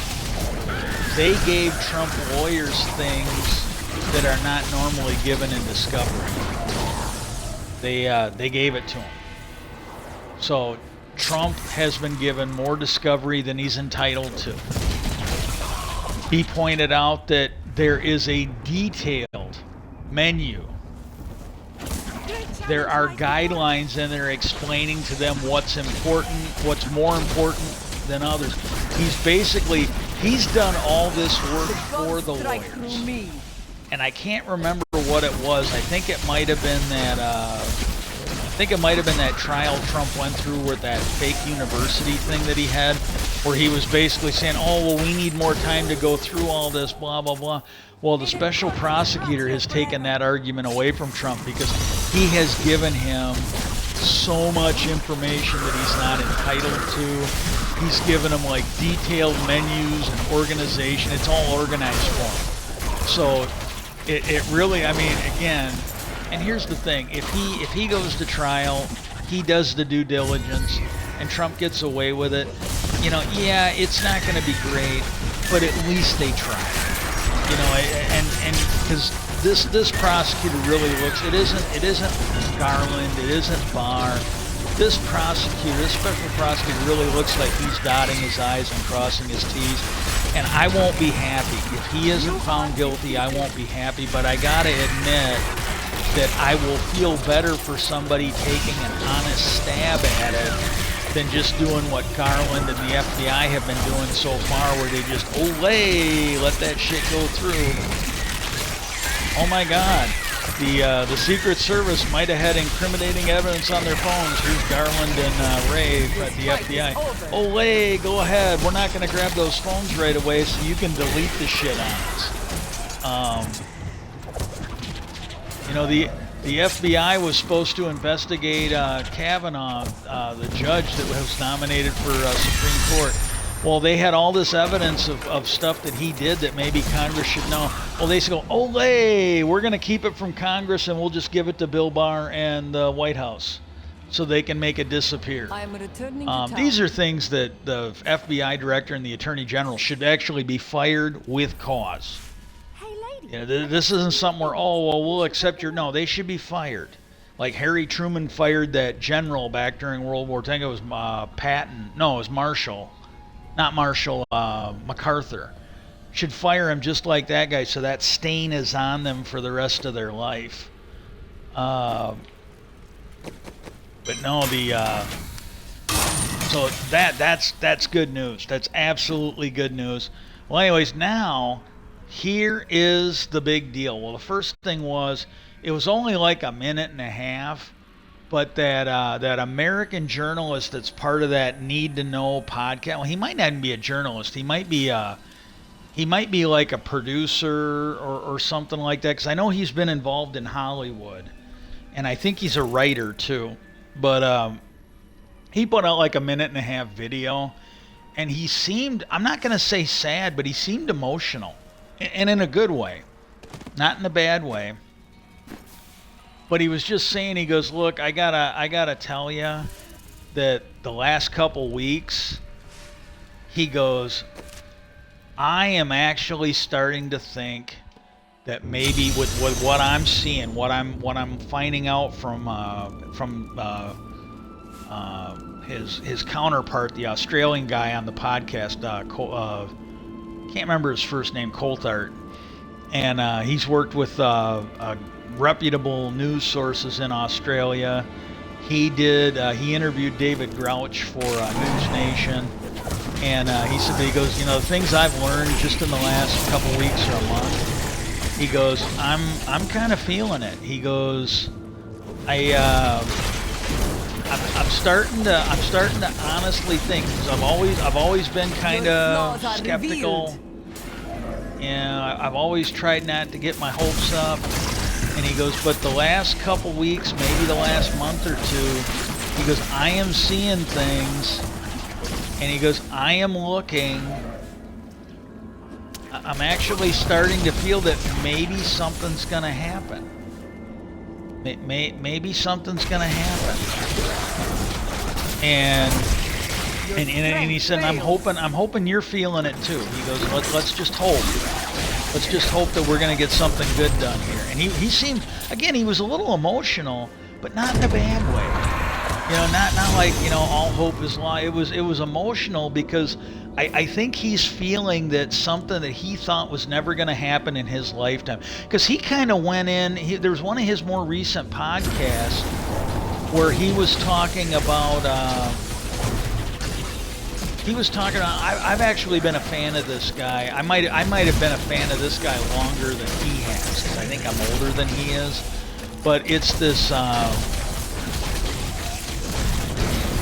they gave Trump lawyers things that are not normally given in discovery. They gave it to him. So Trump has been given more discovery than he's entitled to. He pointed out that there is a detailed menu. There are guidelines in there explaining to them what's important, what's more important than others. He's done all this work for the lawyers. And I can't remember what it was. I think it might have been that trial Trump went through with that fake university thing that he had, where he was basically saying, oh, well, we need more time to go through all this, blah, blah, blah. Well, the special prosecutor has taken that argument away from Trump because he has given him so much information that he's not entitled to. He's given him like detailed menus and organization. It's all organized for him. So it really, I mean, again, and here's the thing, if he goes to trial, he does the due diligence, and Trump gets away with it, yeah, it's not going to be great, but at least they tried. And because this prosecutor really looks, it isn't Garland, it isn't Barr. This special prosecutor really looks like he's dotting his I's and crossing his T's. And I won't be happy. If he isn't found guilty, I won't be happy. But I gotta admit that I will feel better for somebody taking an honest stab at it than just doing what Garland and the FBI have been doing so far, where they just, let that shit go through. Oh my God. The Secret Service might have had incriminating evidence on their phones. Here's Garland and Ray at the FBI. Go ahead. We're not going to grab those phones right away, so you can delete the shit on us. The FBI was supposed to investigate Kavanaugh, the judge that was nominated for Supreme Court. Well, they had all this evidence of stuff that he did that maybe Congress should know. Well, they said, we're going to keep it from Congress and we'll just give it to Bill Barr and the White House so they can make it disappear. I am returning to town. These are things that the FBI director and the Attorney General should actually be fired with cause. Hey, lady. This isn't something where, we'll accept your... No, they should be fired. Like Harry Truman fired that general back during World War II. I think it was Patton. No, it was Marshall. Not Marshall, MacArthur. Should fire him just like that guy, so that stain is on them for the rest of their life. But no, so that's good news. That's absolutely good news. Well, anyways, now here is the big deal. Well, the first thing was, it was only like a minute and a half. But that American journalist that's part of that Need to Know podcast, well, he might not even be a journalist. He might be like a producer or something like that, because I know he's been involved in Hollywood, and I think he's a writer too. But he put out like a minute and a half video, and he seemed, I'm not going to say sad, but he seemed emotional, and in a good way, not in a bad way. But he was just saying, he goes, look, I gotta tell you that the last couple weeks, he goes, I am actually starting to think that maybe with what I'm seeing, what I'm finding out from his counterpart, the Australian guy on the podcast, can't remember his first name, Coulthard, and he's worked with reputable news sources in Australia. He interviewed David Grouch for News Nation, and he goes, the things I've learned just in the last couple weeks or a month. He goes, I'm kind of feeling it. He goes, I'm starting to honestly think, because I've always been kind of skeptical. Yeah, I've always tried not to get my hopes up. And he goes, but the last couple weeks, maybe the last month or two, he goes, I am seeing things, and he goes, I am looking. I'm actually starting to feel that maybe something's going to happen. Maybe something's going to happen. And he said, I'm hoping you're feeling it too. He goes, let's just hope. Let's just hope that we're going to get something good done here. And he seemed, again, he was a little emotional, but not in a bad way. Not like, all hope is lost. It was emotional because I think he's feeling that something that he thought was never going to happen in his lifetime. Because he kind of went in, there was one of his more recent podcasts where he was talking about, I've actually been a fan of this guy. I might have been a fan of this guy longer than he has, because I think I'm older than he is. But it's this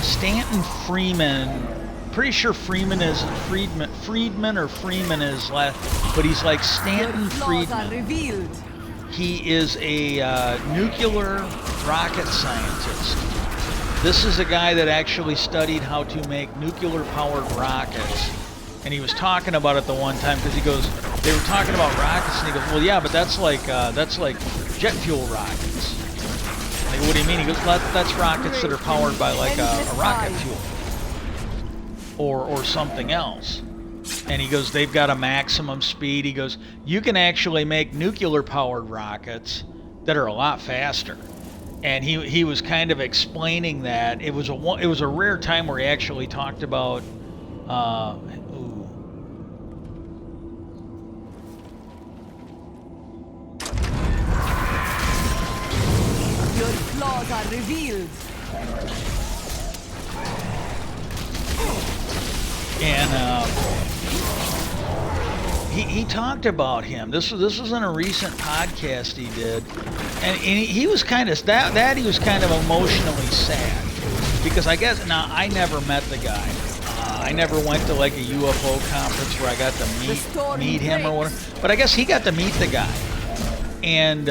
Stanton Freeman. Pretty sure Friedman is last, but he's like Stanton Friedman. He is a nuclear rocket scientist. This is a guy that actually studied how to make nuclear-powered rockets, and he was talking about it the one time because they were talking about rockets, and he goes, well, yeah, but that's like jet fuel rockets. I go, what do you mean? He goes, well, that's rockets that are powered by like a rocket fuel. Or something else. And he goes, they've got a maximum speed. He goes, you can actually make nuclear-powered rockets that are a lot faster. And he was kind of explaining that. It was a rare time where he actually talked about Your flaws are revealed. And he talked about him. This was in a recent podcast he did, and he was kind of that he was kind of emotionally sad because I guess now I never met the guy. I never went to like a UFO conference where I got to meet him or whatever. But I guess he got to meet the guy, and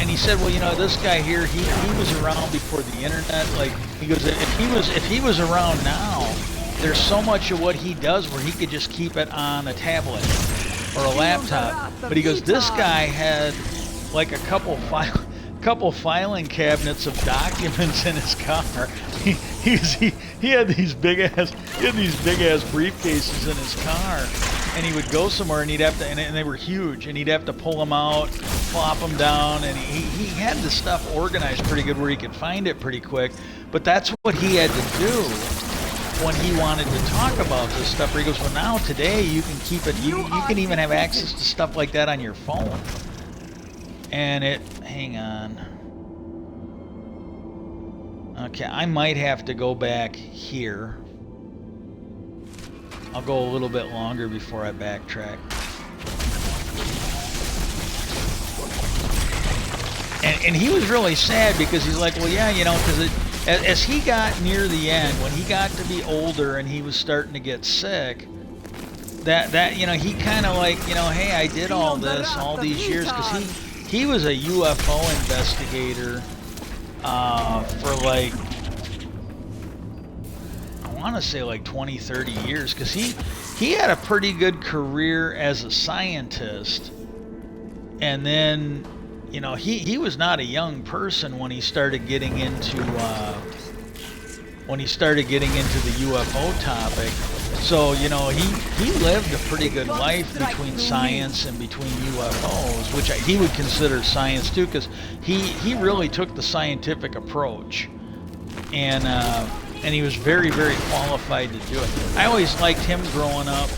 he said, well, this guy here, he was around before the internet. Like, he goes, if he was around now, there's so much of what he does where he could just keep it on a tablet or a laptop. But he goes, this guy had like a couple filing cabinets of documents in his car. He had these big ass briefcases in his car. And he would go somewhere, and he'd have to, and they were huge, and he'd have to pull them out, plop them down, and he had the stuff organized pretty good where he could find it pretty quick. But that's what he had to do when he wanted to talk about this stuff. Where he goes, well, now today you can keep it, you can even have access to stuff like that on your phone. And hang on. Okay, I might have to go back here. I'll go a little bit longer before I backtrack. And he was really sad because he's like, well, yeah, because as he got near the end, when he got to be older and he was starting to get sick, that he kind of like, hey, I did all this all these years, because he was a UFO investigator for like, I want to say like 20, 30 years, because he had a pretty good career as a scientist. And then, he was not a young person when he started getting into when he started getting into the UFO topic. So, you know, he lived a pretty good life between science and between UFOs, which he would consider science too, because he really took the scientific approach. And he was very, very qualified to do it. I always liked him growing up,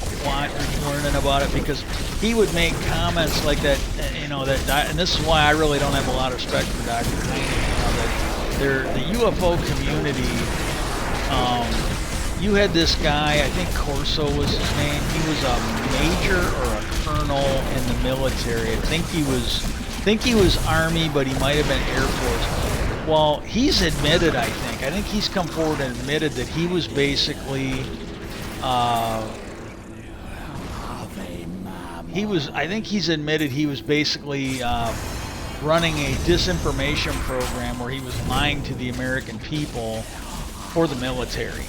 learning about it, because he would make comments like that, you know, and this is why I really don't have a lot of respect for Dr. Hynek, you know, that the UFO community, you had this guy, I think Corso was his name, he was a major or a colonel in the military. I think he was Army, but he might have been Air Force. Well, he's admitted, I think he's come forward and admitted that he was basically, I think he's admitted he was basically running a disinformation program where he was lying to the American people for the military.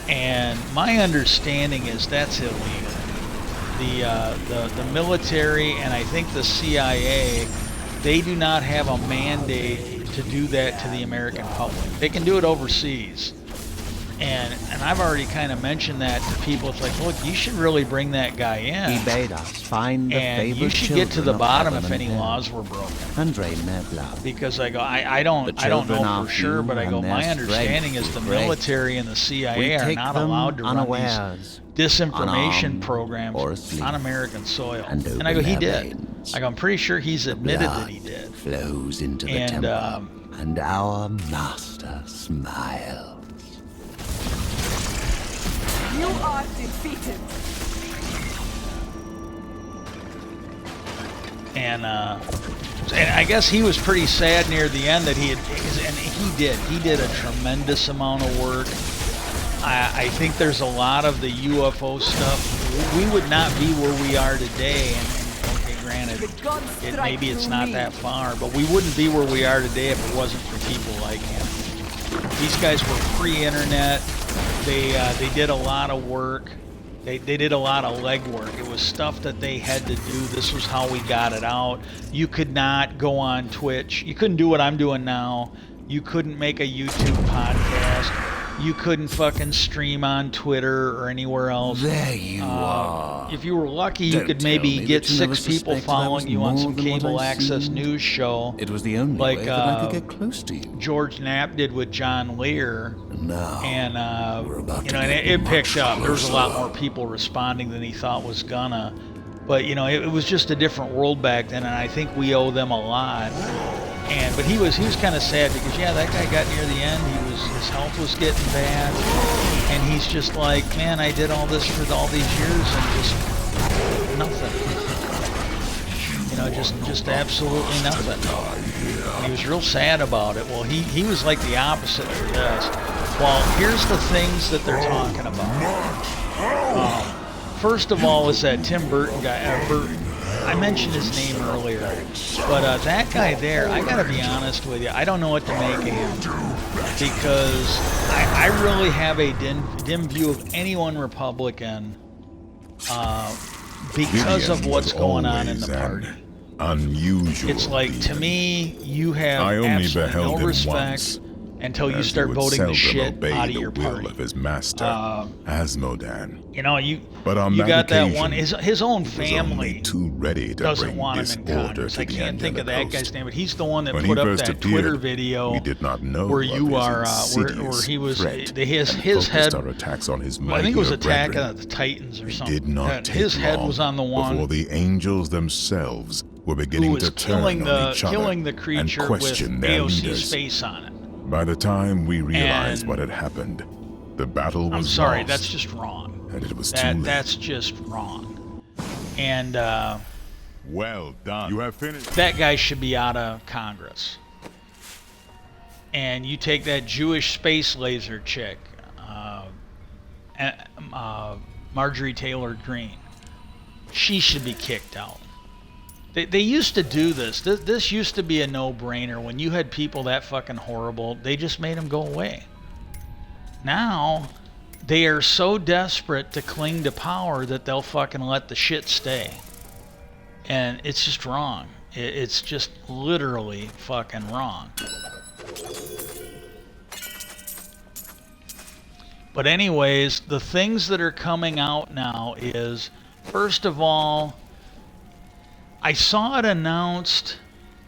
And my understanding is that's illegal. The military and I think the CIA, they do not have a mandate to do that to the American public. They can do it overseas. And I've already kind of mentioned that to people. It's like, look, you should really bring that guy in. He bade us find the and you should get to the bottom if any laws were broken. And drain their blood. Because I go, I don't know for sure, but I go, my understanding is the military and the CIA are not allowed to run these disinformation programs on American soil. And I go, he did. I go, I'm pretty sure he's admitted that he did. Flows into the temple, and our master smiles. You are defeated. And I guess he was pretty sad near the end that he did a tremendous amount of work. I think there's a lot of the UFO stuff. We would not be where we are today, and okay, granted, maybe it's not that far, but we wouldn't be where we are today if it wasn't for people like him. These guys were pre-internet. They did a lot of work. They did a lot of legwork. It was stuff that they had to do. This was how we got it out. You could not go on Twitch. You couldn't do what I'm doing now. You couldn't make a YouTube podcast. You couldn't fucking stream on Twitter or anywhere else. There you are. If you were lucky, you could maybe get 6 people following you on some cable access news show. It was the only way that I could get close to you. George Knapp did with John Lear. Now, and and it picked up. There was a lot more people responding than he thought was gonna. But you know, it was just a different world back then, and I think we owe them a lot. But he was kind of sad because that guy got near the end. His health was getting bad, and he's just like, man, I did all this for all these years and just nothing. You know, just absolutely nothing. And he was real sad about it. Well, he was like the opposite for this. Well, here's the things that they're talking about. First of all is that Tim Burton guy. Burton. I mentioned his name earlier, but that guy there, I gotta be honest with you, I don't know what to make of him, because I really have a dim view of anyone Republican because of what's going on in the party. Unusual. It's like, to me, you have absolutely no respect until you start voting the shit out of your party. Of his master, Asmodan. You know, you on got that that one. His own family too ready to doesn't want him in Congress. I can't think of that guy's name, but he's the one that put up that Twitter video did not know where you are, where he was. His head. Attacks on his I think it was Attack on the Titans or something. Did not his head was on the one before the angels themselves were beginning to turn on each other killing the creature and question with their AOC's leaders. face on it. By the time we realized what had happened, the battle was I'm sorry, lost, that's just wrong. and it was too late. That's just wrong. And well done. You have finished. That guy should be out of Congress. And you take that Jewish space laser chick, Marjorie Taylor Greene. She should be kicked out. They used to do this. This used to be a no-brainer. When you had people that fucking horrible, they just made them go away. Now, they are so desperate to cling to power that they'll fucking let the shit stay. And it's just wrong. It's just literally fucking wrong. But anyways, the things that are coming out now is, first of all, I saw it announced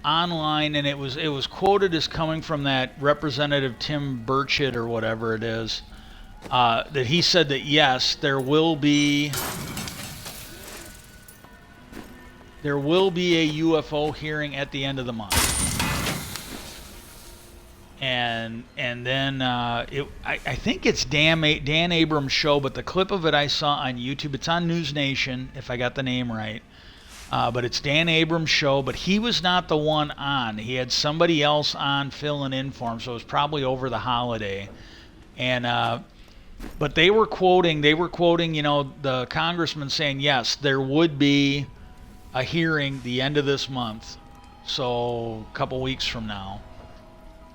online, and it was quoted as coming from that Representative Tim Burchett or whatever it is, that he said that yes, there will be a UFO hearing at the end of the month. And then I think it's Dan Abrams' show, but the clip of it I saw on YouTube, it's on News Nation, if I got the name right. But it's Dan Abrams' show, but he was not the one on. He had somebody else on filling in for him, so it was probably over the holiday. And but they were quoting, the congressman saying, yes, there would be a hearing the end of this month, so a couple weeks from now.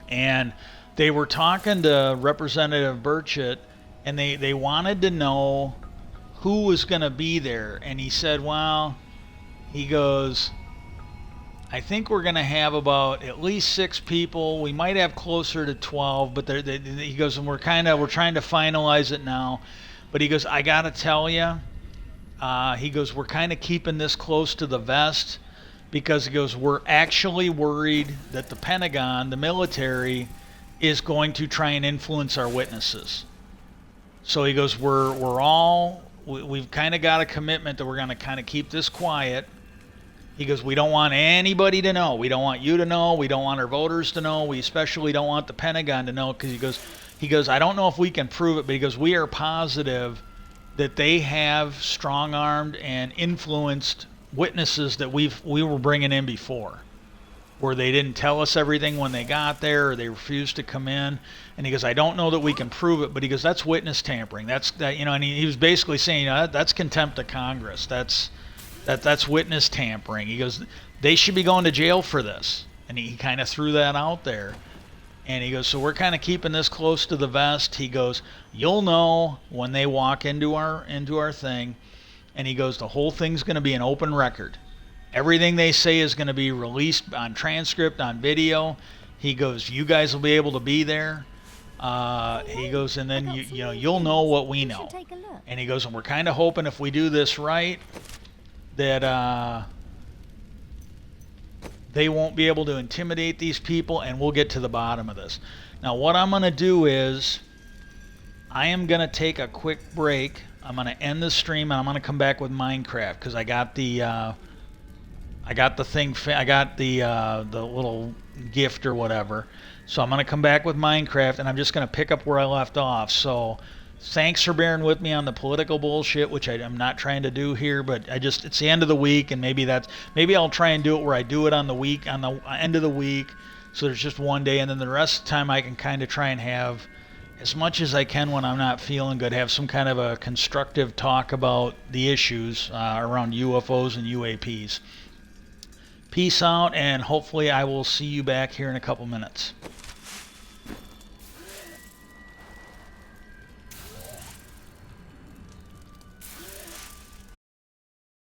And they were talking to Representative Burchett, and they wanted to know who was going to be there. And he said, well, he goes, I think we're going to have about at least 6 people. We might have closer to 12, but he goes, and we're trying to finalize it now. But he goes, I got to tell you, he goes, we're kind of keeping this close to the vest, because he goes, we're actually worried that the Pentagon, the military, is going to try and influence our witnesses. So he goes, we've kind of got a commitment that we're going to kind of keep this quiet. He goes, we don't want anybody to know. We don't want you to know. We don't want our voters to know. We especially don't want the Pentagon to know, because he goes, I don't know if we can prove it, but he goes, we are positive that they have strong-armed and influenced witnesses that we were bringing in before, where they didn't tell us everything when they got there, or they refused to come in. And he goes, I don't know that we can prove it, but he goes, that's witness tampering. And he was basically saying, that's contempt of Congress. That's witness tampering. He goes, they should be going to jail for this. And he kind of threw that out there. And he goes, so we're kind of keeping this close to the vest. He goes, you'll know when they walk into our thing. And he goes, the whole thing's going to be an open record. Everything they say is going to be released on transcript, on video. He goes, you guys will be able to be there. He goes, and then you'll know what we know. And he goes, and we're kind of hoping if we do this right, that they won't be able to intimidate these people, and we'll get to the bottom of this. Now, what I'm going to do is I am going to take a quick break. I'm going to end the stream, and I'm going to come back with Minecraft, because I got the little gift or whatever. So I'm going to come back with Minecraft, and I'm just going to pick up where I left off. So thanks for bearing with me on the political bullshit, which I'm not trying to do here, but it's the end of the week, and maybe I'll try and do it where I do it on the end of the week, so there's just one day, and then the rest of the time I can kind of try and have as much as I can when I'm not feeling good, have some kind of a constructive talk about the issues around UFOs and UAPs. Peace out, and hopefully I will see you back here in a couple minutes.